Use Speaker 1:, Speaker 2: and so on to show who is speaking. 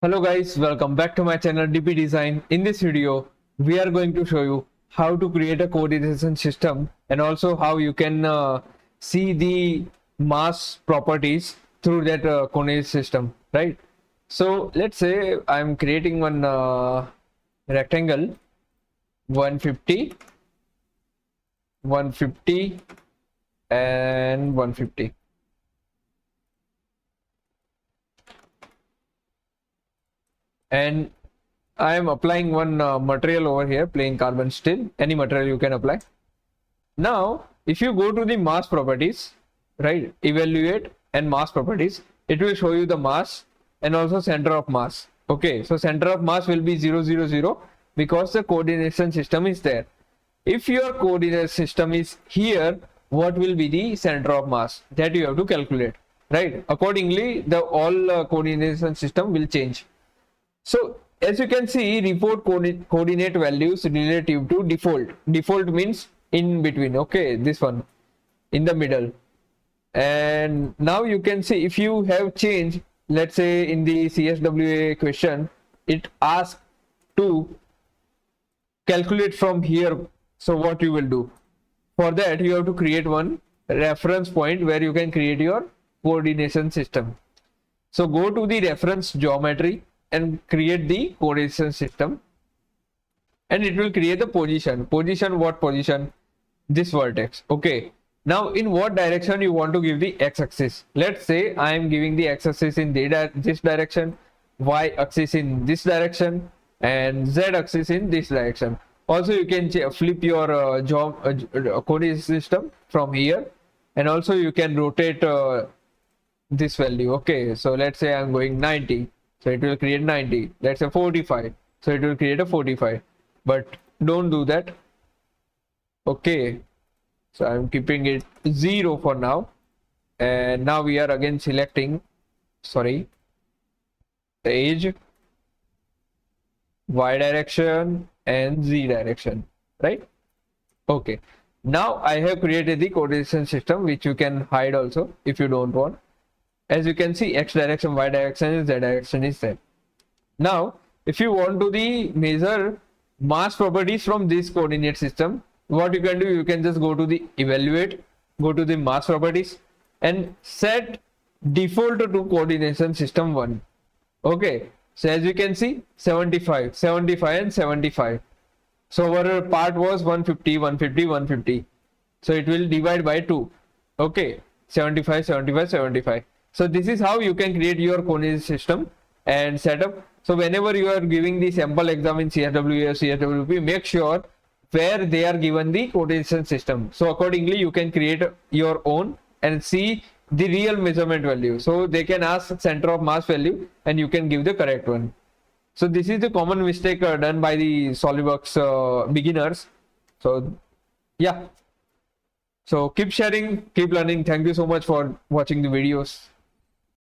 Speaker 1: Hello guys, welcome back to my channel DP Design. In this video, we are going to show you how to create a coordination system and also how you can see the mass properties through that coordinate system, right? So let's say I'm creating one rectangle 150, 150 and 150. And I am applying one material over here, plain carbon steel, any material you can apply. Now, if you go to the mass properties, right, evaluate and mass properties, it will show you the mass and also center of mass. Okay, so center of mass will be 0, 0, 0 because the coordination system is there. If your coordinate system is here, what will be the center of mass? That you have to calculate, right? Accordingly, the all coordination system will change. So as you can see, report coordinate values relative to default. Default means in between. Okay, this one in the middle. And now you can see if you have changed, let's say in the CSWA question, it asks to calculate from here. So what you will do? For that, you have to create one reference point where you can create your coordination system. So go to the reference geometry and create the coordination system, and it will create the position. What position? This vertex. Okay, now in what direction you want to give the x-axis? Let's say I am giving the x-axis in this direction, y-axis in this direction, and z-axis in this direction. Also you can flip your coordination system from here, and also you can rotate this value. Okay, so let's say I'm going 90, so it will create 90. Let's say 45, so it will create a 45, but don't do that. Okay, so I'm keeping it 0 for now, and now we are again selecting, sorry, the edge, y direction and z direction, right? Okay, now I have created the coordination system, which you can hide also if you don't want. As you can see, x direction, y direction, and z direction is there. Now, if you want to measure mass properties from this coordinate system, what you can do, you can just go to the evaluate, go to the mass properties, and set default to coordination system 1. Okay, so as you can see, 75, 75, and 75. So our part was 150, 150, 150. So it will divide by 2. Okay, 75, 75, 75. So this is how you can create your coordinate system and setup. So whenever you are giving the sample exam in CSWA or CSWP, make sure where they are given the coordination system. So accordingly, you can create your own and see the real measurement value. So they can ask center of mass value and you can give the correct one. So this is the common mistake done by the Solidworks beginners. So yeah. So keep sharing, keep learning. Thank you so much for watching the videos.